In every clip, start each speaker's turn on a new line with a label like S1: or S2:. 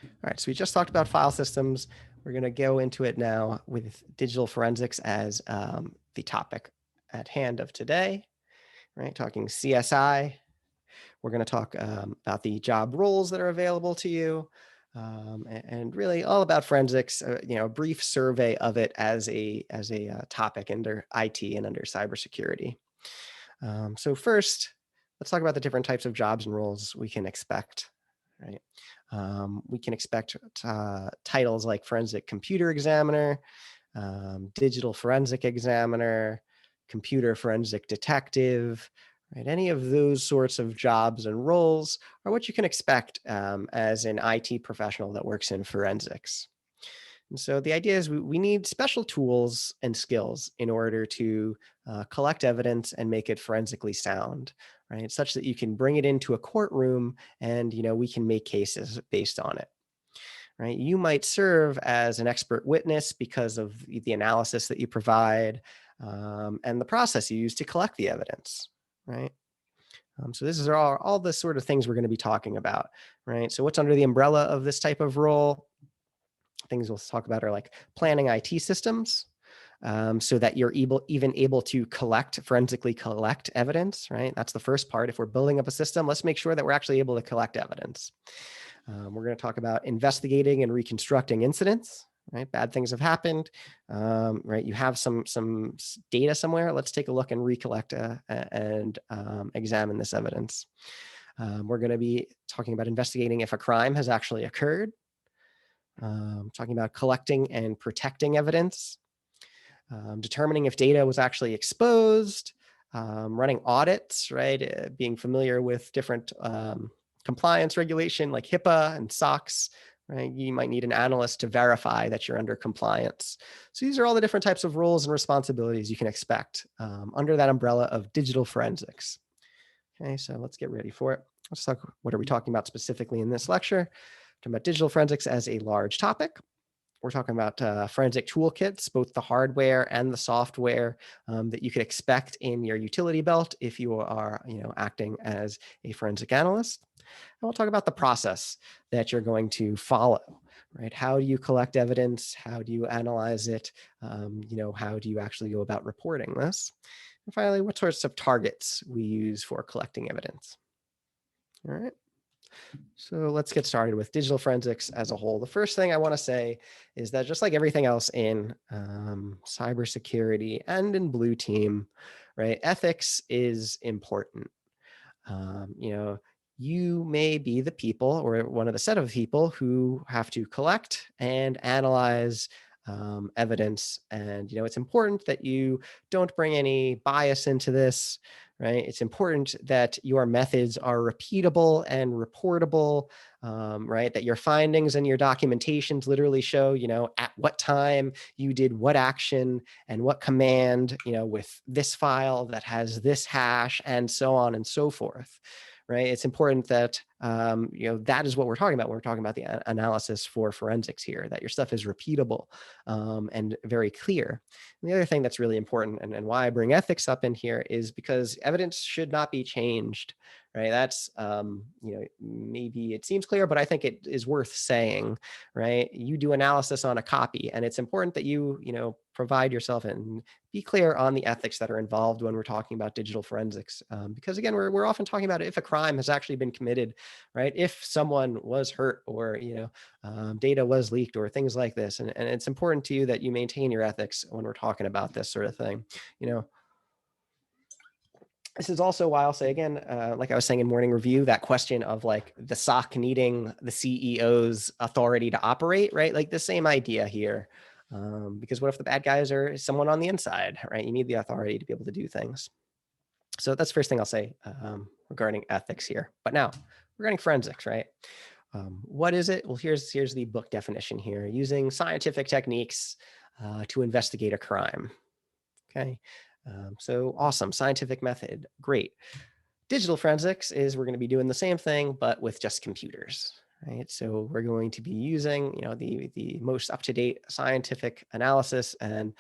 S1: All right, so we just talked about file systems. We're going to go into it now with digital forensics as the topic at hand of today, right? Talking CSI. We're going to talk about the job roles that are available to you, and really all about forensics. A brief survey of it as a topic under IT and under cybersecurity. So first, let's talk about the different types of jobs and roles we can expect. Right, we can expect titles like forensic computer examiner, digital forensic examiner, computer forensic detective. Right, any of those sorts of jobs and roles are what you can expect as an IT professional that works in forensics. And so the idea is we need special tools and skills in order to collect evidence and make it forensically sound, right? Such that you can bring it into a courtroom and, we can make cases based on it, right? You might serve as an expert witness because of the analysis that you provide and the process you use to collect the evidence, right? So this is all the sort of things we're going to be talking about, right? So what's under the umbrella of this type of role? Things we'll talk about are like planning IT systems, so that you're even able to forensically collect evidence, right? That's the first part. If we're building up a system, let's make sure that we're actually able to collect evidence. We're going to talk about investigating and reconstructing incidents, right? Bad things have happened, right? You have some data somewhere. Let's take a look and recollect and examine this evidence. We're going to be talking about investigating if a crime has actually occurred, talking about collecting and protecting evidence, determining if data was actually exposed, running audits, right? Being familiar with different compliance regulation like HIPAA and SOX, right? You might need an analyst to verify that you're under compliance. So these are all the different types of roles and responsibilities you can expect under that umbrella of digital forensics. Okay, so let's get ready for it. Let's talk, what are we talking about specifically in this lecture? Talking about digital forensics as a large topic. We're talking about forensic toolkits, both the hardware and the software that you could expect in your utility belt if you are, acting as a forensic analyst. And we'll talk about the process that you're going to follow, right? How do you collect evidence? How do you analyze it? How do you actually go about reporting this? And finally, what sorts of targets we use for collecting evidence. All right. So let's get started with digital forensics as a whole. The first thing I want to say is that just like everything else in cybersecurity and in Blue Team, right, ethics is important. You may be the people or one of the set of people who have to collect and analyze evidence. And, it's important that you don't bring any bias into this, right? It's important that your methods are repeatable and reportable, right? That your findings and your documentations literally show, at what time you did what action and what command, with this file that has this hash and so on and so forth, right? It's important that that is what we're talking about when we're talking about the analysis for forensics here, that your stuff is repeatable and very clear. And the other thing that's really important, and why I bring ethics up in here, is because evidence should not be changed, right? That's maybe it seems clear, but I think it is worth saying, right? You do analysis on a copy, and it's important that you provide yourself and be clear on the ethics that are involved when we're talking about digital forensics, because again, we're often talking about if a crime has actually been committed, right? If someone was hurt or data was leaked or things like this, and it's important to you that you maintain your ethics when we're talking about this sort of thing. This is also why I'll say again, like I was saying in morning review, that question of like the SOC needing the CEO's authority to operate, right? Like the same idea here. Because what if the bad guys are someone on the inside, right? You need the authority to be able to do things. So that's the first thing I'll say regarding ethics here. But now, regarding forensics, right? What is it? Well, here's the book definition here: using scientific techniques to investigate a crime. Okay, so awesome, scientific method, great. Digital forensics is we're going to be doing the same thing, but with just computers, right? So we're going to be using, the most up-to-date scientific analysis and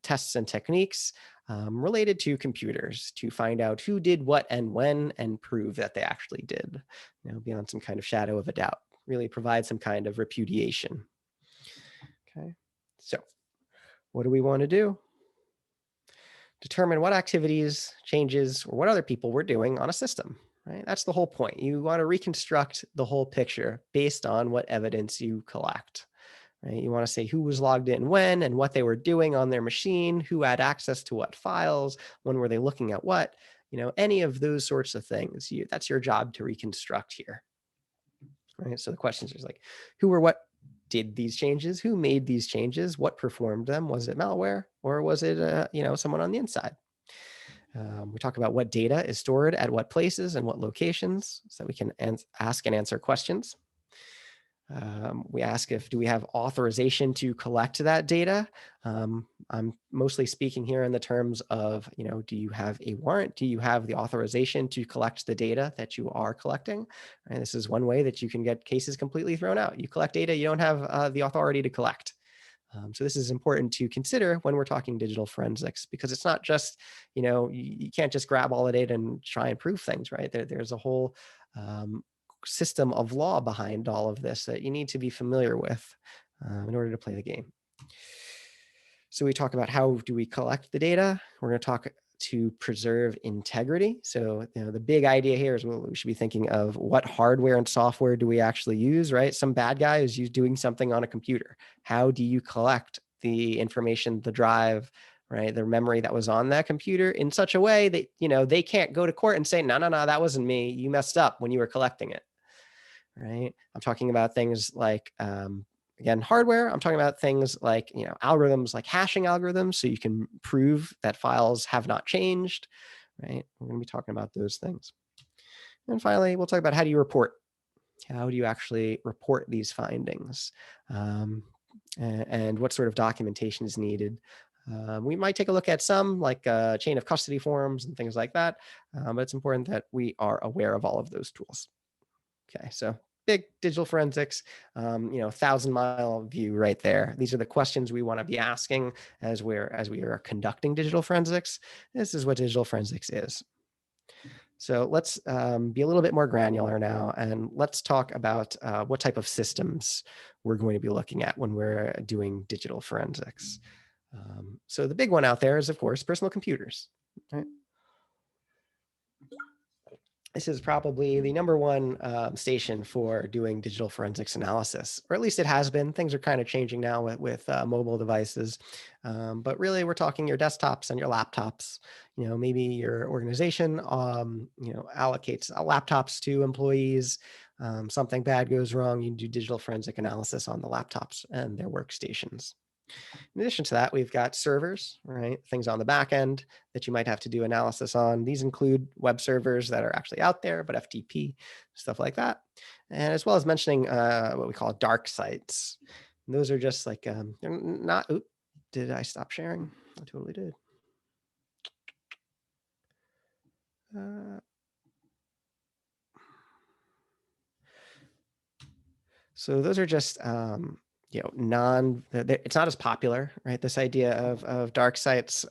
S1: tests and techniques related to computers to find out who did what and when and prove that they actually did, beyond some kind of shadow of a doubt. really provide some kind of repudiation. Okay, so what do we want to do? Determine what activities, changes, or what other people were doing on a system, right? That's the whole point. You want to reconstruct the whole picture based on what evidence you collect, right? You want to say who was logged in when and what they were doing on their machine, who had access to what files, when were they looking at what, any of those sorts of things. That's your job to reconstruct here, right? So the questions are like, who or what did these changes? Who made these changes? What performed them? Was it malware or was it, someone on the inside? We talk about what data is stored at what places and what locations so that we can ask and answer questions. We ask do we have authorization to collect that data? I'm mostly speaking here in the terms of, do you have a warrant? Do you have the authorization to collect the data that you are collecting? And this is one way that you can get cases completely thrown out. You collect data you don't have the authority to collect. So this is important to consider when we're talking digital forensics, because it's not just, you can't just grab all the data and try and prove things, right? There's a whole system of law behind all of this that you need to be familiar with in order to play the game. So we talk about how do we collect the data. We're going to talk to preserve integrity. So, the big idea here is we should be thinking of what hardware and software do we actually use, right? Some bad guy is doing something on a computer. How do you collect the information, the drive, right, the memory that was on that computer in such a way that, they can't go to court and say, no, that wasn't me. You messed up when you were collecting it, right? I'm talking about things like, again, hardware. I'm talking about things like, algorithms like hashing algorithms, so you can prove that files have not changed, right? We're going to be talking about those things. And finally, we'll talk about how do you report? How do you actually report these findings? And what sort of documentation is needed? We might take a look at some like chain of custody forms and things like that, but it's important that we are aware of all of those tools. Okay, so big digital forensics, 1,000-mile view right there. These are the questions we want to be asking as we are conducting digital forensics. This is what digital forensics is. So let's be a little bit more granular now, and let's talk about what type of systems we're going to be looking at when we're doing digital forensics. So the big one out there is, of course, personal computers. Right? This is probably the number one station for doing digital forensics analysis, or at least it has been. Things are kind of changing now with mobile devices, but really we're talking your desktops and your laptops. Maybe your organization allocates laptops to employees. Something bad goes wrong, you do digital forensic analysis on the laptops and their workstations. In addition to that, we've got servers, right? Things on the back end that you might have to do analysis on. These include web servers that are actually out there, but FTP, stuff like that. And as well as mentioning what we call dark sites. And those are just like, they're not, did I stop sharing? I totally did. So those are just, it's not as popular, right? This idea of dark sites,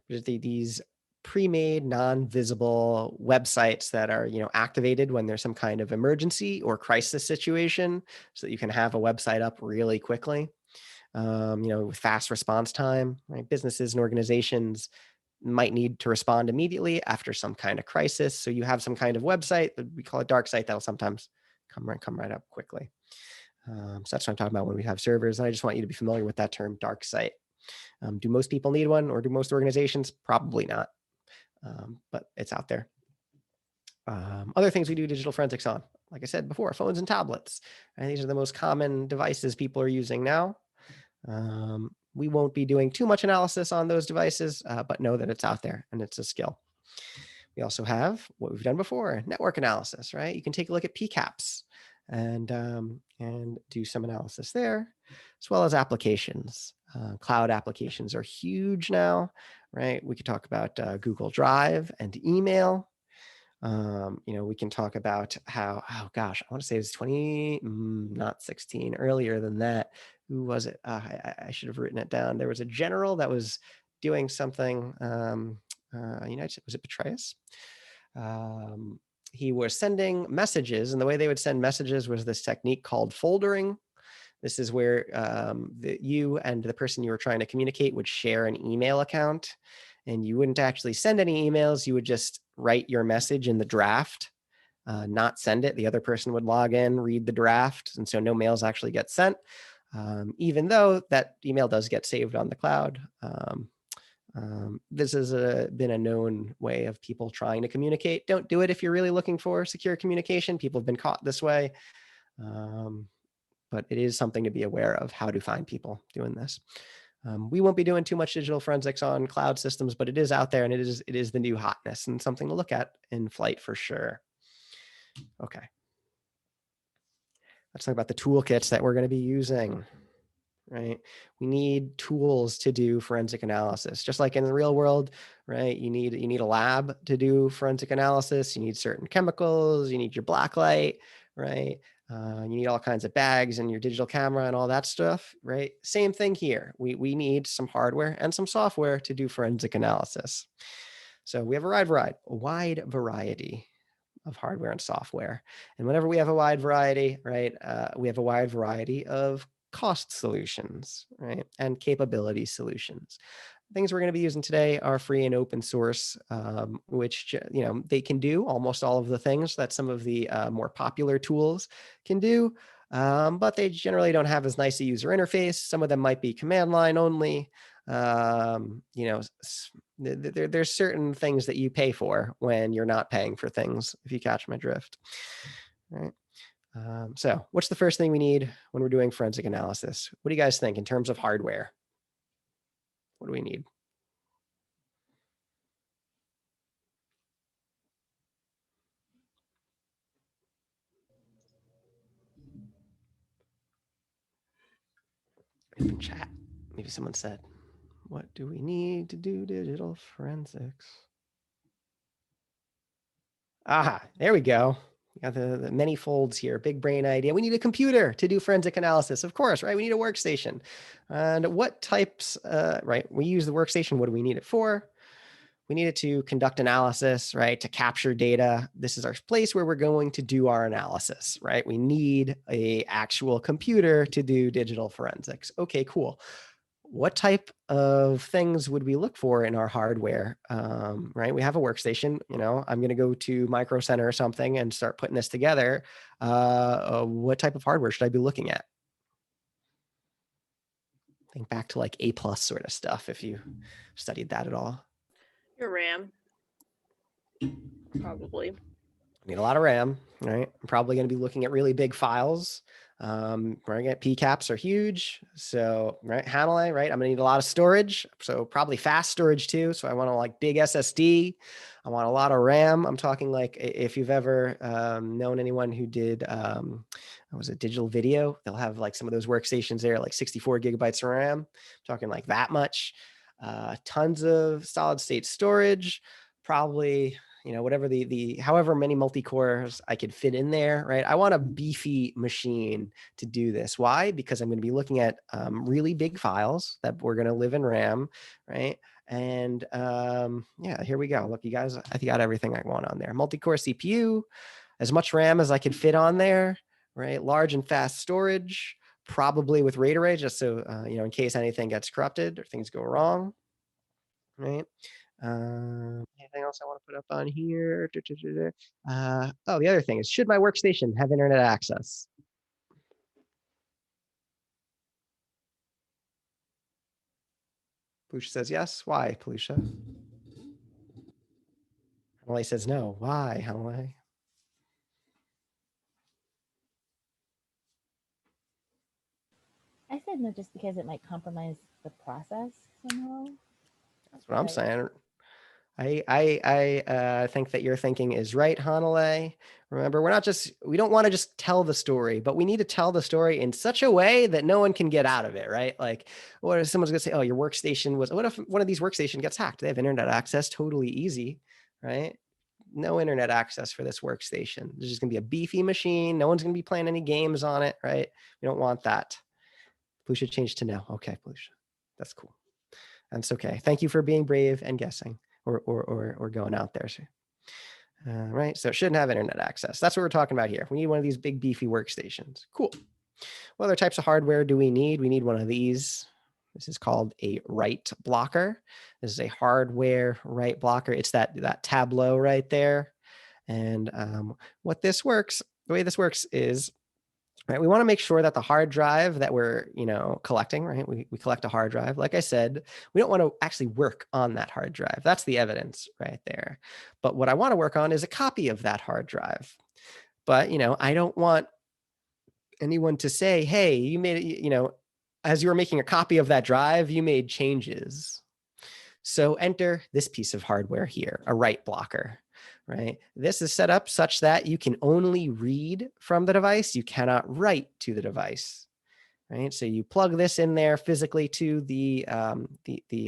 S1: these pre-made non-visible websites that are activated when there's some kind of emergency or crisis situation, so that you can have a website up really quickly, with fast response time, right? Businesses and organizations might need to respond immediately after some kind of crisis, so you have some kind of website that we call a dark site that'll sometimes come right up quickly. So that's what I'm talking about when we have servers, and I just want you to be familiar with that term, dark site. Do most people need one, or do most organizations? Probably not, but it's out there. Other things we do digital forensics on, like I said before, phones and tablets. And these are the most common devices people are using now. We won't be doing too much analysis on those devices, but know that it's out there and it's a skill. We also have what we've done before, network analysis, right? You can take a look at PCAPs and do some analysis there, as well as applications. Cloud applications are huge now, right? We could talk about Google Drive and email. We can talk about how, oh gosh, I want to say it was 20, not 16, earlier than that. Who was it? I should have written it down. There was a general that was doing something, was it Petraeus? he was sending messages, and the way they would send messages was this technique called foldering. This is where you and the person you were trying to communicate would share an email account, and you wouldn't actually send any emails. You would just write your message in the draft, not send it. The other person would log in, read the draft, and so no mails actually get sent, even though that email does get saved on the cloud. This has been a known way of people trying to communicate. Don't do it if you're really looking for secure communication. People have been caught this way. But it is something to be aware of, how to find people doing this. We won't be doing too much digital forensics on cloud systems, but it is out there, and it is the new hotness and something to look at in flight for sure. Okay. Let's talk about the toolkits that we're going to be using, right? We need tools to do forensic analysis, just like in the real world, right? You need a lab to do forensic analysis. You need certain chemicals. You need your black light, right? You need all kinds of bags and your digital camera and all that stuff, right? Same thing here. We need some hardware and some software to do forensic analysis. So we have a wide variety of hardware and software. And whenever we have a wide variety, right, we have a wide variety of cost solutions, right, and capability solutions. Things we're going to be using today are free and open source, which, they can do almost all of the things that some of the more popular tools can do, but they generally don't have as nice a user interface. Some of them might be command line only. There's certain things that you pay for when you're not paying for things, if you catch my drift, right? So what's the first thing we need when we're doing forensic analysis? What do you guys think in terms of hardware? What do we need? In chat, maybe someone said, what do we need to do digital forensics? Aha, there we go. We got the many folds here, big brain idea. We need a computer to do forensic analysis, of course, right? We need a workstation. And what types, right? We use the workstation. What do we need it for? We need it to conduct analysis, right? To capture data. This is our place where we're going to do our analysis, right? We need a actual computer to do digital forensics. Okay, cool. What type of things would we look for in our hardware? Right, we have a workstation. I'm going to go to Micro Center or something and start putting this together. What type of hardware should I be looking at? Think back to like A+ sort of stuff, if you studied that at all.
S2: Your RAM, probably.
S1: Need a lot of RAM, right? I'm probably going to be looking at really big files. Right, PCAPs are huge. So, right, Hanalei, right? I'm gonna need a lot of storage. So probably fast storage too. So I want a big SSD. I want a lot of RAM. I'm talking like, if you've ever known anyone who did, was it digital video? They'll have like some of those workstations there, like 64 gigabytes of RAM. I'm talking like that much. Tons of solid state storage, probably, whatever however many multi-cores I could fit in there, right? I want a beefy machine to do this. Why? Because I'm going to be looking at really big files that we're going to live in RAM, right? And yeah, here we go. Look, you guys, I got everything I want on there. Multi-core CPU, as much RAM as I could fit on there, right? Large and fast storage, probably with RAID array, just so, in case anything gets corrupted or things go wrong, right? Anything else I want to put up on here? Oh, the other thing is, should my workstation have internet access? Plusha says yes. Why, Plusha? Hanalei says no. Why, Hanalei?
S3: I said no just because it might compromise the process somehow.
S1: That's what I'm saying. I think that your thinking is right, Hanalei. Remember, we don't want to just tell the story, but we need to tell the story in such a way that no one can get out of it, right? Like, what if someone's going to say, oh, your workstation what if one of these workstations gets hacked? They have internet access, totally easy, right? No internet access for this workstation. There's just going to be a beefy machine. No one's going to be playing any games on it, right? We don't want that. Plusha changed to no. Okay, Plusha. That's cool. That's okay. Thank you for being brave and guessing or going out there. Right? So it shouldn't have internet access. That's what we're talking about here. We need one of these big beefy workstations. Cool. What other types of hardware do we need? We need one of these. This is called a write blocker. This is a hardware write blocker. It's that Tableau right there. And what this works, the way this works is, right, we want to make sure that the hard drive that we're, collecting, right? We collect a hard drive. Like I said, we don't want to actually work on that hard drive. That's the evidence right there. But what I want to work on is a copy of that hard drive. But, I don't want anyone to say, hey, you made it, as you were making a copy of that drive, you made changes. So enter this piece of hardware here, a write blocker, right? This is set up such that you can only read from the device. You cannot write to the device, right? So you plug this in there physically to the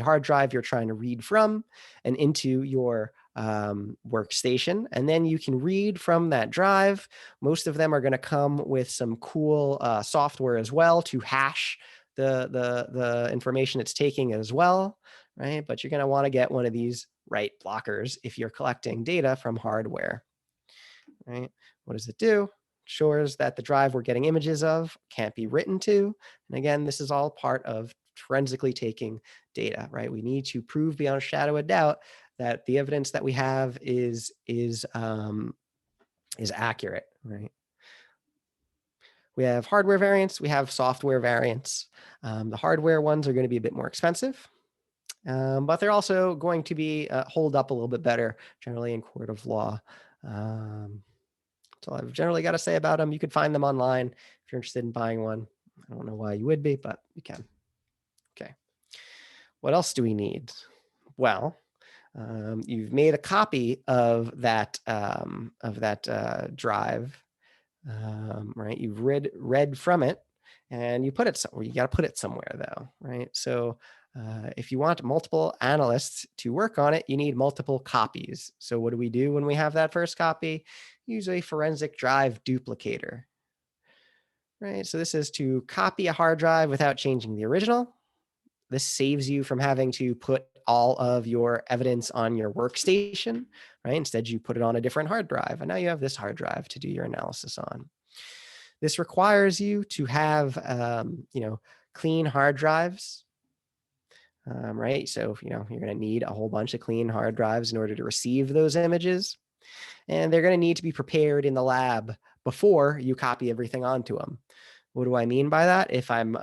S1: hard drive you're trying to read from and into your workstation, and then you can read from that drive. Most of them are going to come with some cool software as well to hash the information it's taking as well, right? But you're going to want to get one of these write blockers if you're collecting data from hardware, right? What does it do? Ensures that the drive we're getting images of can't be written to. And again, this is all part of forensically taking data, right? We need to prove beyond a shadow of doubt that the evidence that we have is accurate, right? We have hardware variants, we have software variants. The hardware ones are going to be a bit more expensive, but they're also going to be hold up a little bit better generally in court of law. That's all I've generally got to say about them. You could find them online if you're interested in buying one. I don't know why you would be, but you can. Okay. What else do we need? Well, you've made a copy of that drive, right? You've read from it, and you put it somewhere. You got to put it somewhere, though, right? So if you want multiple analysts to work on it, you need multiple copies. So what do we do when we have that first copy? Use a forensic drive duplicator, right? So this is to copy a hard drive without changing the original. This saves you from having to put all of your evidence on your workstation, right? Instead, you put it on a different hard drive, and now you have this hard drive to do your analysis on. This requires you to have, clean hard drives, right? So, you're going to need a whole bunch of clean hard drives in order to receive those images, and they're going to need to be prepared in the lab before you copy everything onto them. What do I mean by that? If I'm,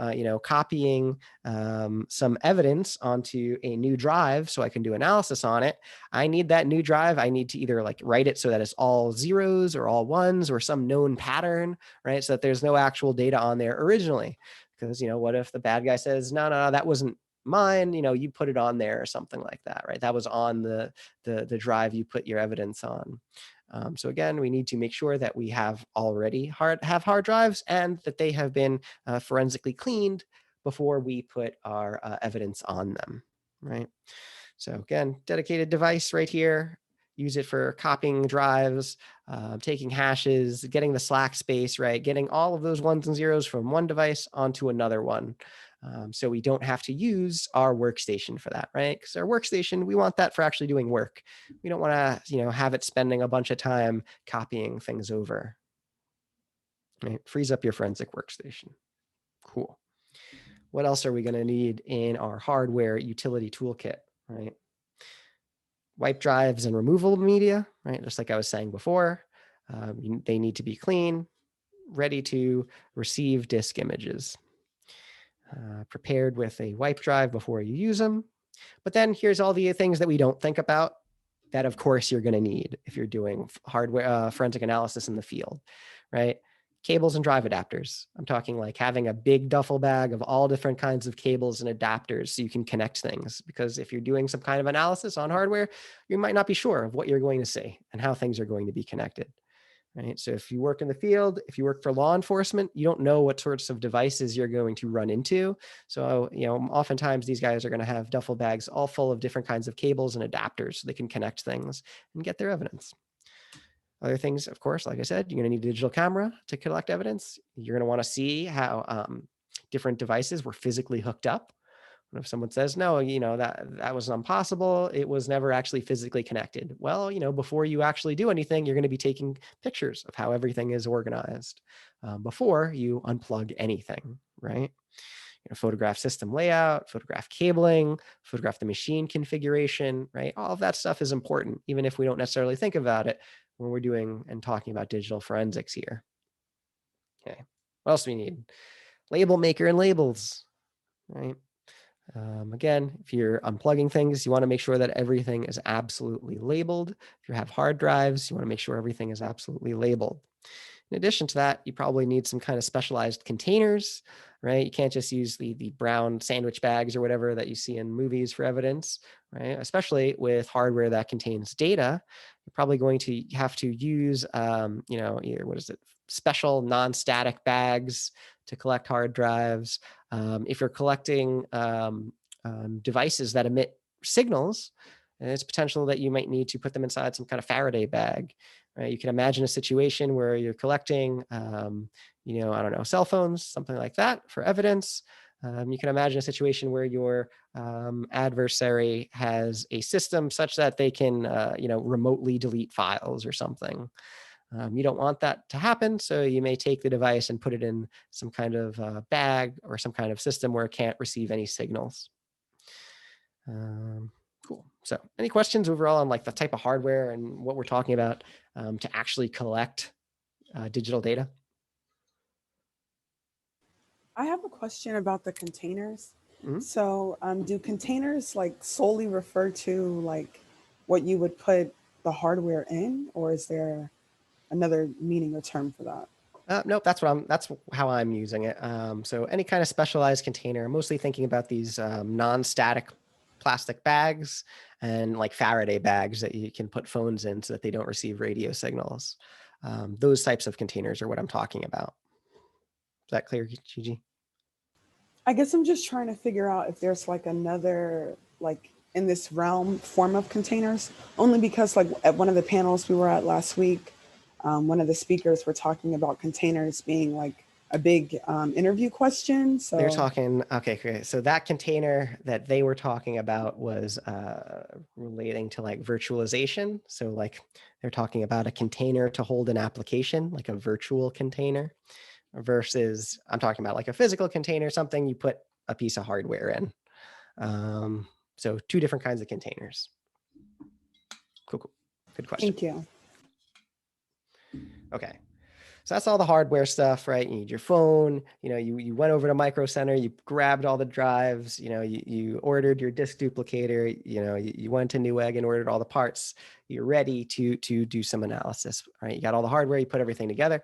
S1: copying some evidence onto a new drive so I can do analysis on it, I need that new drive. I need to either write it so that it's all zeros or all ones or some known pattern, right? So that there's no actual data on there originally. Because, what if the bad guy says, no, that wasn't mine, you put it on there or something like that, right? That was on the drive you put your evidence on. So again, we need to make sure that we have already have hard drives and that they have been forensically cleaned before we put our evidence on them, right? So again, dedicated device right here. Use it for copying drives, taking hashes, getting the slack space, right? Getting all of those ones and zeros from one device onto another one. So we don't have to use our workstation for that, right? Because our workstation, we want that for actually doing work. We don't want to, have it spending a bunch of time copying things over. Right? Frees up your forensic workstation. Cool. What else are we going to need in our hardware utility toolkit, right? Wipe drives and removable media, right? Just like I was saying before, they need to be clean, ready to receive disk images. Prepared with a wipe drive before you use them. But then here's all the things that we don't think about that, of course, you're going to need if you're doing hardware forensic analysis in the field, right? Cables and drive adapters. I'm talking like having a big duffel bag of all different kinds of cables and adapters so you can connect things. Because if you're doing some kind of analysis on hardware, you might not be sure of what you're going to see and how things are going to be connected. Right. So if you work in the field, if you work for law enforcement, you don't know what sorts of devices you're going to run into. So, oftentimes these guys are going to have duffel bags all full of different kinds of cables and adapters so they can connect things and get their evidence. Other things, of course, like I said, you're going to need a digital camera to collect evidence. You're going to want to see how different devices were physically hooked up. And if someone says, no, that was impossible, it was never actually physically connected. Well, before you actually do anything, you're going to be taking pictures of how everything is organized before you unplug anything, right? Photograph system layout, photograph cabling, photograph the machine configuration, right? All of that stuff is important, even if we don't necessarily think about it when we're doing and talking about digital forensics here. Okay, what else do we need? Label maker and labels, right? Again, if you're unplugging things, you want to make sure that everything is absolutely labeled. If you have hard drives, you want to make sure everything is absolutely labeled. In addition to that, you probably need some kind of specialized containers, right? You can't just use the brown sandwich bags or whatever that you see in movies for evidence, right? Especially with hardware that contains data, you're probably going to have to use, either special non-static bags to collect hard drives. If you're collecting devices that emit signals, it's potential that you might need to put them inside some kind of Faraday bag. Right? You can imagine a situation where you're collecting, I don't know, cell phones, something like that for evidence. You can imagine a situation where your adversary has a system such that they can, remotely delete files or something. You don't want that to happen, so you may take the device and put it in some kind of bag or some kind of system where it can't receive any signals. Cool. So any questions overall on like the type of hardware and what we're talking about to actually collect digital data?
S2: I have a question about the containers.
S1: Mhm.
S2: So, do containers like solely refer to like what you would put the hardware in, or is there another meaning or term for that?
S1: Nope, that's how I'm using it. So any kind of specialized container, I'm mostly thinking about these non-static plastic bags and like Faraday bags that you can put phones in so that they don't receive radio signals. Those types of containers are what I'm talking about. Is that clear, Gigi?
S2: I guess I'm just trying to figure out if there's like another like in this realm form of containers. Only because like at one of the panels we were at last week, one of the speakers were talking about containers being like a big interview question.
S1: They're
S2: So
S1: talking, okay, great. So that container that they were talking about was relating to like virtualization. So like they're talking about a container to hold an application, like a virtual container, versus I'm talking about like a physical container, something you put a piece of hardware in. So two different kinds of containers. Cool. Good question.
S2: thank you.
S1: Okay. So that's all the hardware stuff, right? You need your phone, you went over to Micro Center, you grabbed all the drives, you ordered your disk duplicator, you went to Newegg and ordered all the parts. You're ready to do some analysis, right? You got all the hardware, you put everything together.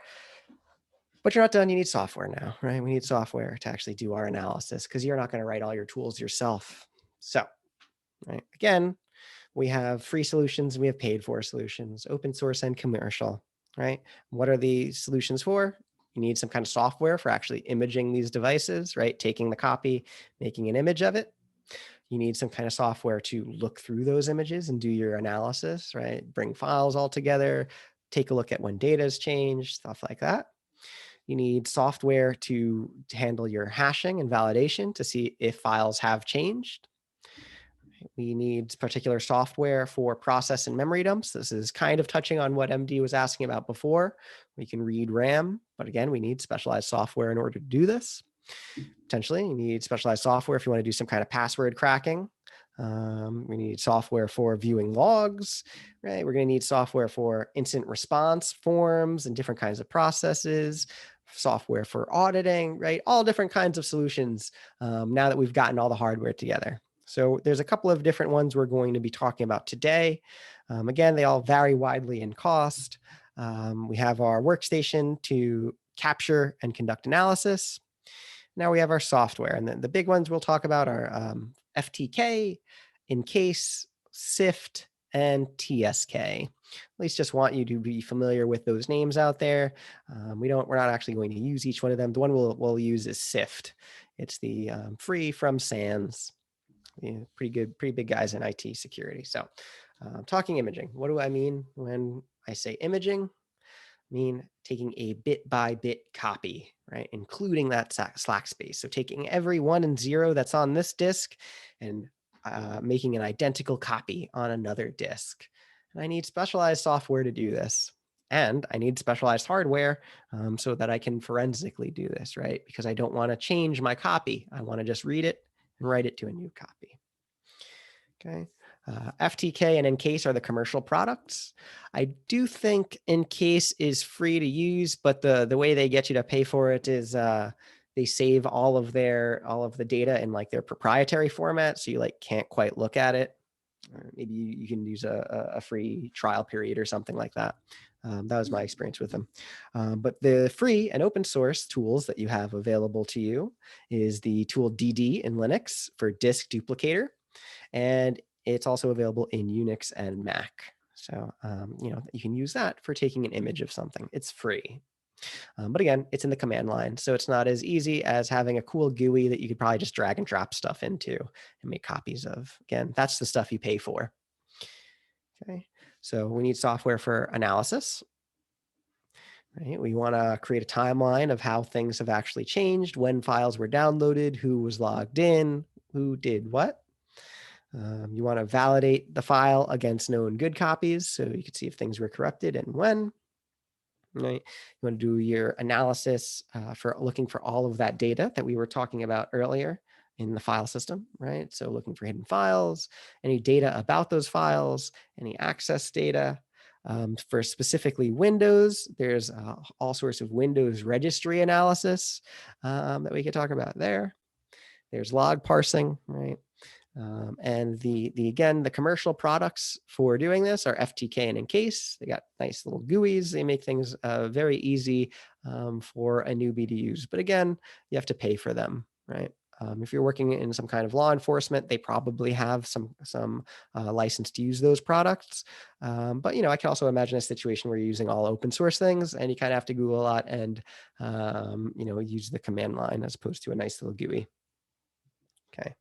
S1: But you're not done. You need software now, right? We need software to actually do our analysis because you're not going to write all your tools yourself. So, right, again, we have free solutions and we have paid for solutions, open source and commercial, right? What are the solutions for? You need some kind of software for actually imaging these devices, right? Taking the copy, making an image of it. You need some kind of software to look through those images and do your analysis, right? Bring files all together, take a look at when data has changed, stuff like that. You need software to handle your hashing and validation to see if files have changed. We need particular software for process and memory dumps. This is kind of touching on what MD was asking about before. We can read RAM, but again, we need specialized software in order to do this. Potentially, you need specialized software if you want to do some kind of password cracking. We need software for viewing logs, right? We're going to need software for incident response forms and different kinds of processes, software for auditing, right? All different kinds of solutions now that we've gotten all the hardware together. So there's a couple of different ones we're going to be talking about today. Again, they all vary widely in cost. We have our workstation to capture and conduct analysis. Now we have our software, and then the big ones we'll talk about are FTK, Encase, SIFT, and TSK. At least just want you to be familiar with those names out there. We're not actually going to use each one of them. The one we'll use is SIFT. It's the free from SANS. Pretty big guys in IT security. So talking imaging, what do I mean when I say imaging? mean taking a bit by bit copy, right? Including that slack space. So taking every 1 and 0 that's on this disk and making an identical copy on another disk. And I need specialized software to do this. And I need specialized hardware so that I can forensically do this, right? Because I don't want to change my copy. I want to just read it and write it to a new copy. Okay. FTK and Encase are the commercial products. I do think Encase is free to use, but the way they get you to pay for it is they save all of the data in like their proprietary format, so you like can't quite look at it. Or maybe you can use a free trial period or something like that. That was my experience with them. But the free and open source tools that you have available to you is the tool DD in Linux for disk duplicator. And it's also available in Unix and Mac. So, you can use that for taking an image of something. It's free. But again, it's in the command line. So it's not as easy as having a cool GUI that you could probably just drag and drop stuff into and make copies of. Again, that's the stuff you pay for. Okay. So we need software for analysis. Right? We want to create a timeline of how things have actually changed, when files were downloaded, who was logged in, who did what. You want to validate the file against known good copies so you can see if things were corrupted and when. Right? You want to do your analysis for looking for all of that data that we were talking about earlier in the file system, right? So looking for hidden files, any data about those files, any access data. For specifically Windows, there's all sorts of Windows registry analysis that we could talk about there. There's log parsing, right? And the commercial products for doing this are FTK and Encase. They got nice little GUIs. They make things very easy for a newbie to use. But again, you have to pay for them, right? If you're working in some kind of law enforcement, they probably have some license to use those products. But I can also imagine a situation where you're using all open source things, and you kind of have to Google a lot and use the command line as opposed to a nice little GUI. Okay.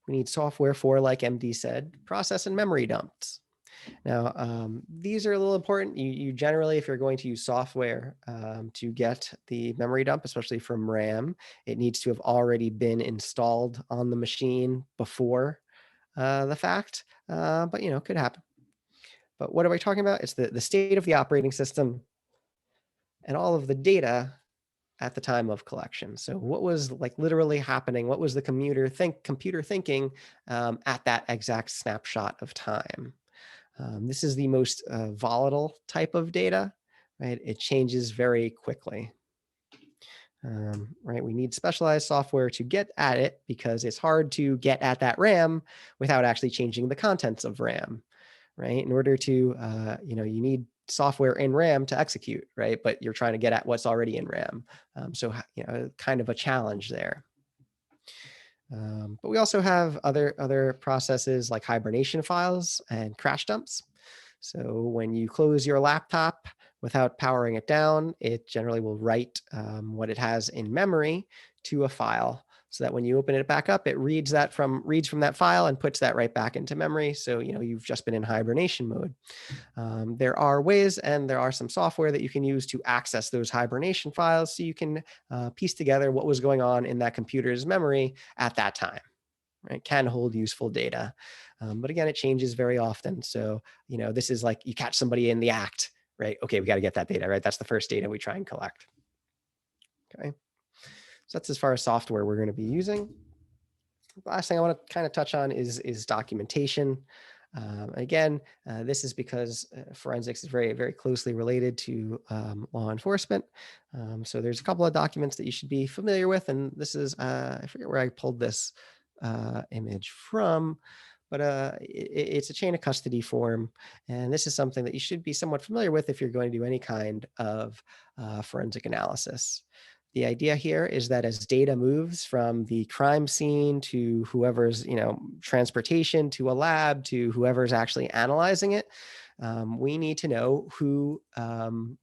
S1: We need software for, like MD said, process and memory dumps. Now, these are a little important. You generally, if you're going to use software to get the memory dump, especially from RAM, it needs to have already been installed on the machine before the fact. But could happen. But what are we talking about? It's the state of the operating system and all of the data at the time of collection. So what was like literally happening? What was the computer thinking at that exact snapshot of time? This is the most volatile type of data, right? It changes very quickly. Right? We need specialized software to get at it because it's hard to get at that RAM without actually changing the contents of RAM, right? In order to, you need software in RAM to execute, right? But you're trying to get at what's already in RAM. So, kind of a challenge there. But we also have other processes like hibernation files and crash dumps. So when you close your laptop without powering it down, it generally will write what it has in memory to a file, so that when you open it back up, it reads from that file and puts that right back into memory. So you've just been in hibernation mode. There are ways and there are some software that you can use to access those hibernation files, so you can piece together what was going on in that computer's memory at that time. Right? Can hold useful data. But again, it changes very often. So, this is like you catch somebody in the act, right? Okay, we got to get that data, right? That's the first data we try and collect. Okay. So that's as far as software we're going to be using. The last thing I want to kind of touch on is documentation. Again, this is because forensics is very, very closely related to law enforcement. So there's a couple of documents that you should be familiar with. And this is, I forget where I pulled this image from, but it's a chain of custody form. And this is something that you should be somewhat familiar with if you're going to do any kind of forensic analysis. The idea here is that as data moves from the crime scene to whoever's, transportation to a lab to whoever's actually analyzing it, we need to know who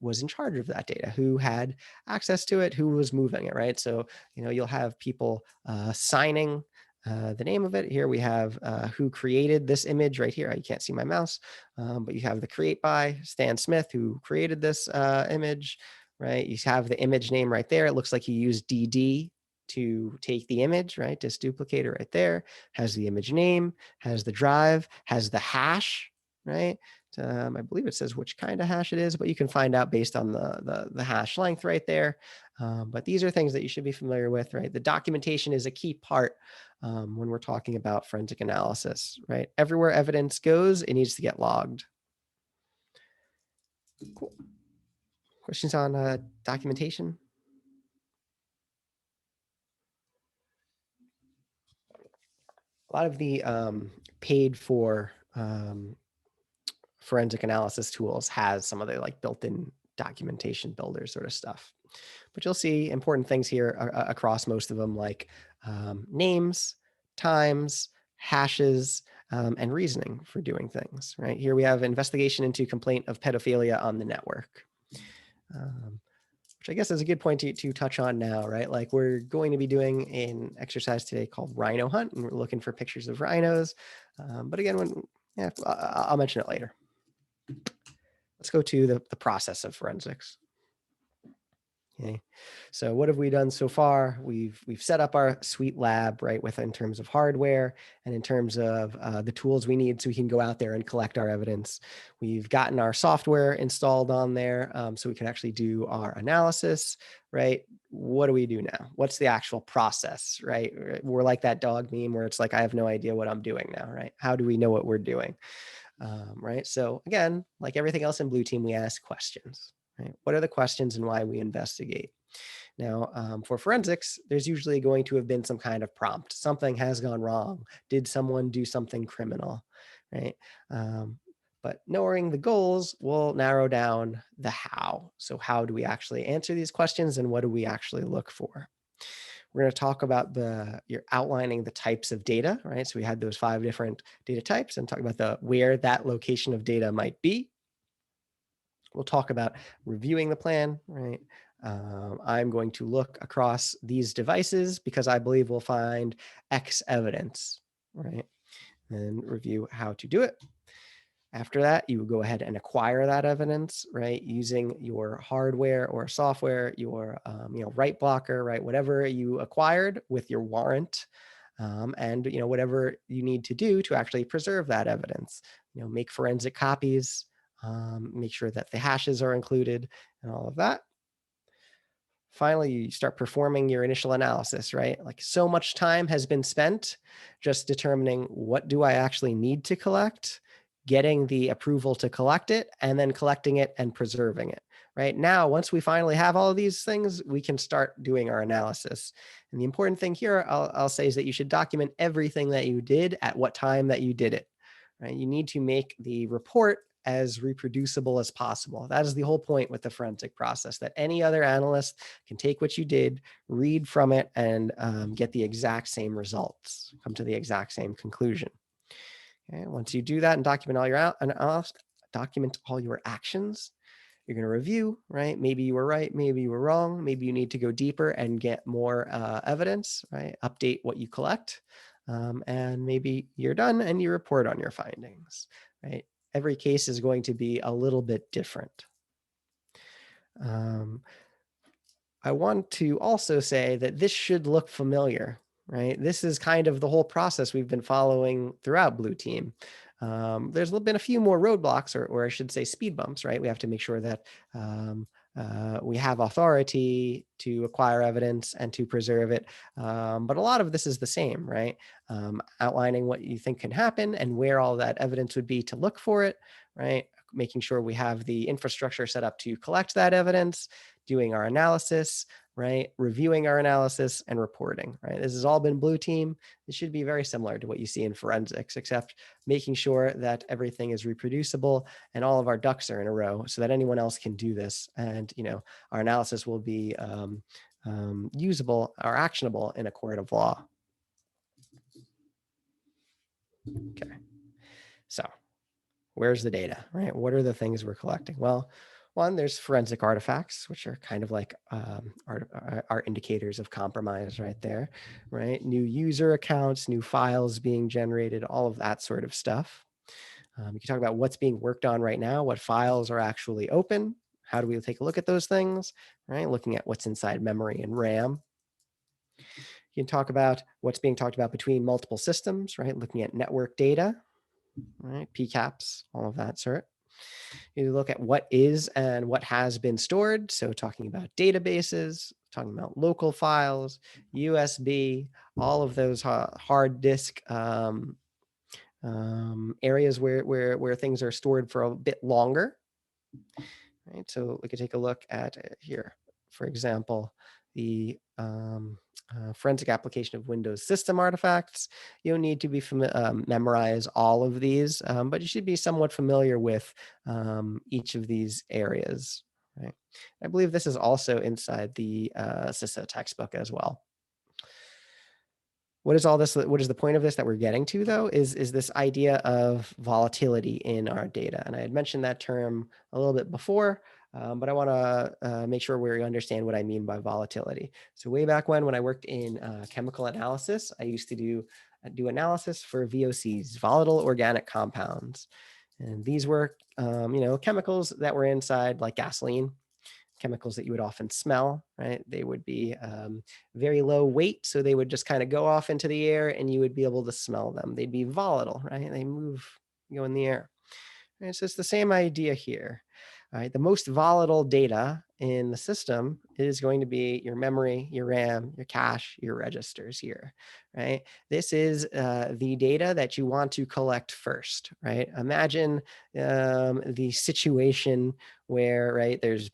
S1: was in charge of that data, who had access to it, who was moving it, right? So, you'll have people signing the name of it. Here we have who created this image right here. You can't see my mouse, but you have the create by Stan Smith, who created this image, right? You have the image name right there. It looks like he used DD to take the image, right? Disk duplicator right there, has the image name, has the drive, has the hash, right? I believe it says which kind of hash it is, but you can find out based on the hash length right there. But these are things that you should be familiar with, right? The documentation is a key part when we're talking about forensic analysis, right? Everywhere evidence goes, it needs to get logged. Cool. Questions on documentation? A lot of the paid for forensic analysis tools has some of the like built-in documentation builder sort of stuff. But you'll see important things here across most of them, like names, times, hashes, and reasoning for doing things, right? Here we have investigation into complaint of pedophilia on the network, which I guess is a good point to touch on now, right? Like we're going to be doing an exercise today called Rhino Hunt, and we're looking for pictures of rhinos. But again, I'll mention it later. Let's go to the process of forensics. Okay, so what have we done so far? We've set up our sweet lab, right, with in terms of hardware and in terms of the tools we need so we can go out there and collect our evidence. We've gotten our software installed on there so we can actually do our analysis, right? What do we do now? What's the actual process, right? We're like that dog meme where it's like, I have no idea what I'm doing now, right? How do we know what we're doing, right? So again, like everything else in Blue Team, we ask questions. Right? What are the questions and why we investigate? Now, for forensics, there's usually going to have been some kind of prompt. Something has gone wrong. Did someone do something criminal? Right? But knowing the goals will narrow down the how. So how do we actually answer these questions and what do we actually look for? We're going to talk about you're outlining the types of data, right? So we had those 5 different data types and talk about where that location of data might be. We'll talk about reviewing the plan, right? I'm going to look across these devices because I believe we'll find X evidence, right? And review how to do it. After that, you go ahead and acquire that evidence, right? Using your hardware or software, your write blocker, right? Whatever you acquired with your warrant, and whatever you need to do to actually preserve that evidence. Make forensic copies, make sure that the hashes are included and all of that. Finally, you start performing your initial analysis, right? Like so much time has been spent just determining what do I actually need to collect, getting the approval to collect it, and then collecting it and preserving it, right? Now, once we finally have all of these things, we can start doing our analysis. And the important thing here, I'll say, is that you should document everything that you did at what time that you did it, right? You need to make the report as reproducible as possible. That is the whole point with the forensic process, that any other analyst can take what you did, read from it, and get the exact same results, come to the exact same conclusion. Okay, once you do that and document all your actions, you're going to review, right? Maybe you were right, maybe you were wrong, maybe you need to go deeper and get more evidence, right? Update what you collect, and maybe you're done and you report on your findings, right? Every case is going to be a little bit different. I want to also say that this should look familiar, right? This is kind of the whole process we've been following throughout Blue Team. There's been a few more roadblocks, or I should say speed bumps, right? We have to make sure that we have authority to acquire evidence and to preserve it. But a lot of this is the same, right? Outlining what you think can happen and where all that evidence would be to look for it, right? Making sure we have the infrastructure set up to collect that evidence, doing our analysis, right? Reviewing our analysis and reporting, right? This has all been Blue Team. It should be very similar to what you see in forensics, except making sure that everything is reproducible and all of our ducks are in a row so that anyone else can do this. And, our analysis will be usable or actionable in a court of law. Okay. So where's the data, right? What are the things we're collecting? Well, One, there's forensic artifacts, which are kind of like are indicators of compromise right there, right? New user accounts, new files being generated, all of that sort of stuff. You can talk about what's being worked on right now, what files are actually open, how do we take a look at those things, right? Looking at what's inside memory and RAM. You can talk about what's being talked about between multiple systems, right? Looking at network data, right? PCAPs, all of that sort. You look at what is and what has been stored. So talking about databases, talking about local files, USB, all of those hard disk areas where things are stored for a bit longer. Right. So we could take a look at here, for example, the forensic application of Windows system artifacts. You don't need to be memorize all of these, but you should be somewhat familiar with each of these areas. Right. I believe this is also inside the CISA textbook as well. What is all this? What is the point of this that we're getting to, though, is this idea of volatility in our data. And I had mentioned that term a little bit before, but I want to make sure we understand what I mean by volatility. So way back when I worked in chemical analysis, I used to do analysis for VOCs, volatile organic compounds. And these were, chemicals that were inside like gasoline, chemicals that you would often smell, right? They would be very low weight, so they would just kind of go off into the air and you would be able to smell them. They'd be volatile, right? They go in the air. Right? So it's the same idea here. All right, the most volatile data in the system is going to be your memory, your RAM, your cache, your registers here, right? This is the data that you want to collect first, right? Imagine the situation where, right, there's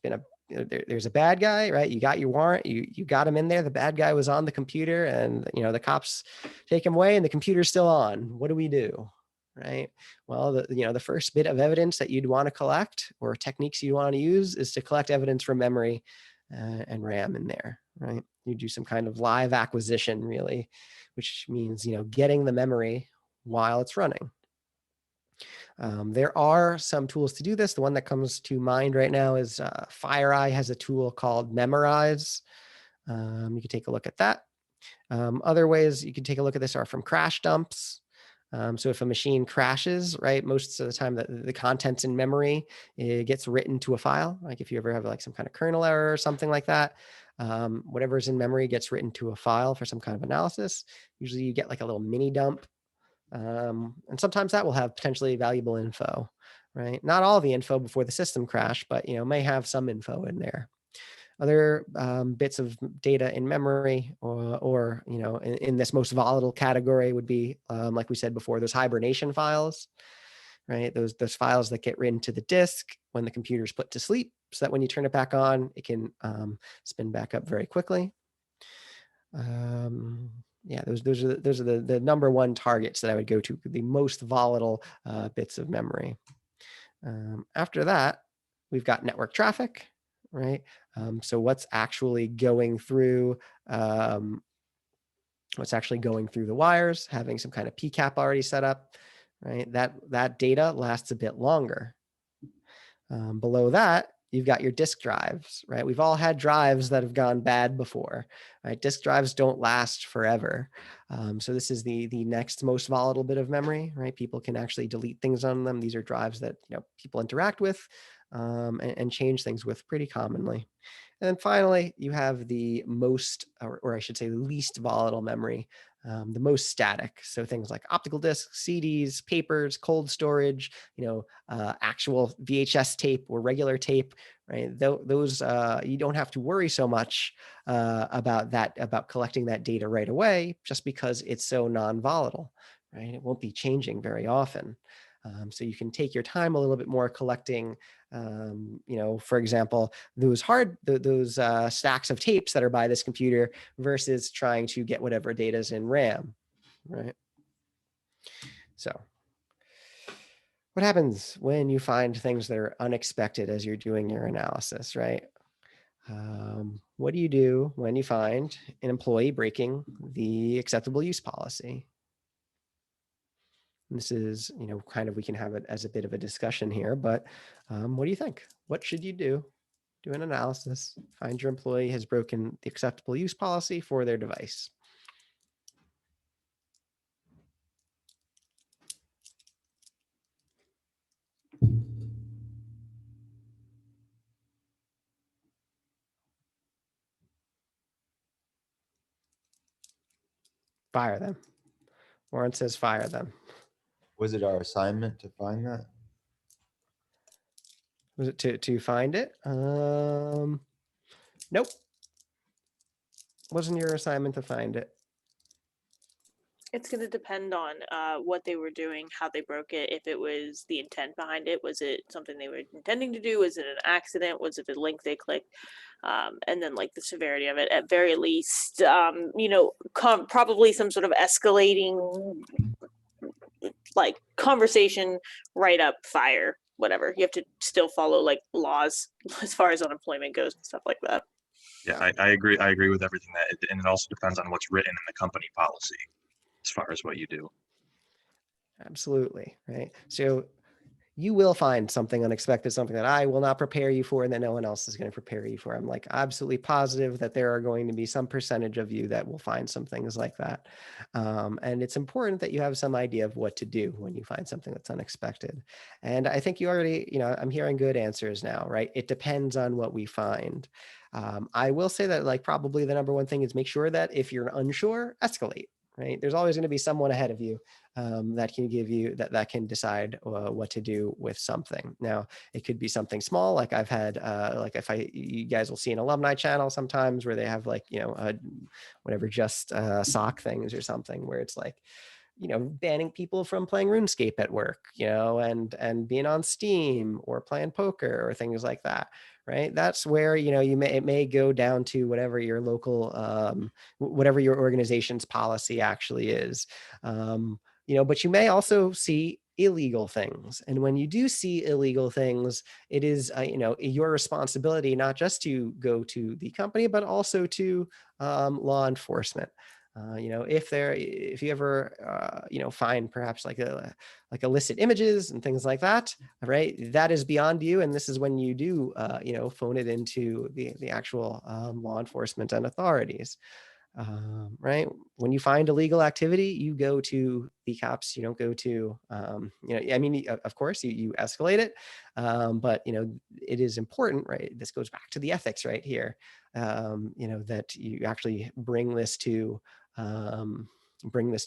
S1: a bad guy, right? You got your warrant, you got him in there. The bad guy was on the computer, and the cops take him away, and the computer's still on. What do we do, right? Well, the first bit of evidence that you'd want to collect, or techniques you want to use, is to collect evidence from memory and RAM in there, right? You do some kind of live acquisition, really, which means getting the memory while it's running. There are some tools to do this. The one that comes to mind right now is FireEye has a tool called Memorize. You can take a look at that. Other ways you can take a look at this are from crash dumps. So if a machine crashes, right, most of the time the contents in memory, it gets written to a file. Like if you ever have like some kind of kernel error or something like that, whatever's in memory gets written to a file for some kind of analysis. Usually you get like a little mini dump. And sometimes that will have potentially valuable info, right? Not all the info before the system crash, but may have some info in there. Other bits of data in memory, or in this most volatile category would be, like we said before, those hibernation files, right? Those files that get written to the disk when the computer's put to sleep, so that when you turn it back on, it can spin back up very quickly. Yeah, those are the number one targets that I would go to, the most volatile bits of memory. After that, we've got network traffic, right? So what's actually going through the wires, having some kind of PCAP already set up, right? That data lasts a bit longer. Below that, you've got your disk drives, right? We've all had drives that have gone bad before, right? Disk drives don't last forever. So this is the next most volatile bit of memory, right? People can actually delete things on them. These are drives that people interact with and change things with pretty commonly. And then finally, you have the most, or I should say the least volatile memory, the most static. So things like optical discs, CDs, papers, cold storage, actual VHS tape or regular tape, right? Those you don't have to worry so much about collecting that data right away, just because it's so non-volatile, right? It won't be changing very often. So you can take your time a little bit more collecting, for example, those stacks of tapes that are by this computer versus trying to get whatever data is in RAM, right? So what happens when you find things that are unexpected as you're doing your analysis, right? What do you do when you find an employee breaking the acceptable use policy? This is, kind of, we can have it as a bit of a discussion here, but what do you think? What should you do? Do an analysis, find your employee has broken the acceptable use policy for their device. Fire them. Warren says fire them.
S4: Was it our assignment to find that?
S1: Was it to find it? Nope. Wasn't your assignment to find it.
S5: It's going to depend on what they were doing, how they broke it, if it was the intent behind it. Was it something they were intending to do? Was it an accident? Was it a link they clicked? And then like the severity of it, at very least, probably some sort of escalating like conversation, write up, fire, whatever. You have to still follow like laws as far as unemployment goes and stuff like that.
S6: Yeah, I agree. I agree with everything and it also depends on what's written in the company policy as far as what you do.
S1: Absolutely. Right. So you will find something unexpected, something that I will not prepare you for and that no one else is going to prepare you for. I'm like absolutely positive that there are going to be some percentage of you that will find some things like that. And it's important that you have some idea of what to do when you find something that's unexpected. And I think you already, I'm hearing good answers now, right? It depends on what we find. I will say that like probably the number one thing is make sure that if you're unsure, escalate. Right. There's always going to be someone ahead of you that can give you that can decide what to do with something. Now, it could be something small. Like I've had like you guys will see an alumni channel sometimes where they have like, whatever, just sock things or something where it's like, banning people from playing RuneScape at work, and being on Steam or playing poker or things like that. Right. That's where, it may go down to whatever your local, whatever your organization's policy actually is. But you may also see illegal things. And when you do see illegal things, it is, your responsibility, not just to go to the company, but also to law enforcement. If you ever, find perhaps like illicit images and things like that, right? That is beyond you. And this is when you do, phone it into the actual law enforcement and authorities, right? When you find illegal activity, you go to the cops. You don't go to, of course you escalate it, but it is important, right? This goes back to the ethics right here, that you actually bring this to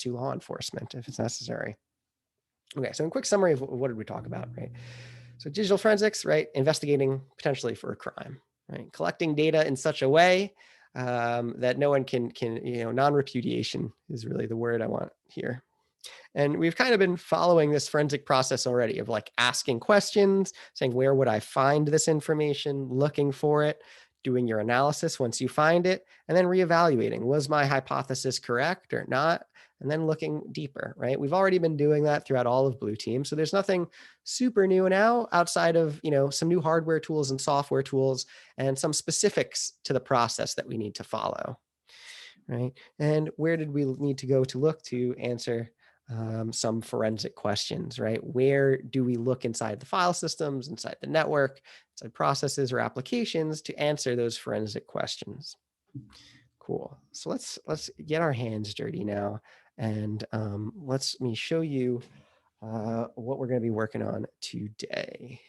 S1: law enforcement if it's necessary. Okay, so in quick summary of what did we talk about, right? So digital forensics, right? Investigating potentially for a crime, right? Collecting data in such a way that no one can, non-repudiation is really the word I want here. And we've kind of been following this forensic process already of like asking questions, saying, where would I find this information, looking for it, doing your analysis once you find it, and then reevaluating, was my hypothesis correct or not? And then looking deeper, right? We've already been doing that throughout all of Blue Team. So there's nothing super new now outside of, some new hardware tools and software tools and some specifics to the process that we need to follow, right? And where did we need to go to look to answer some forensic questions, right? Where do we look inside the file systems, inside the network, inside processes or applications to answer those forensic questions? Cool. So let's get our hands dirty now, and let me show you what we're going to be working on today.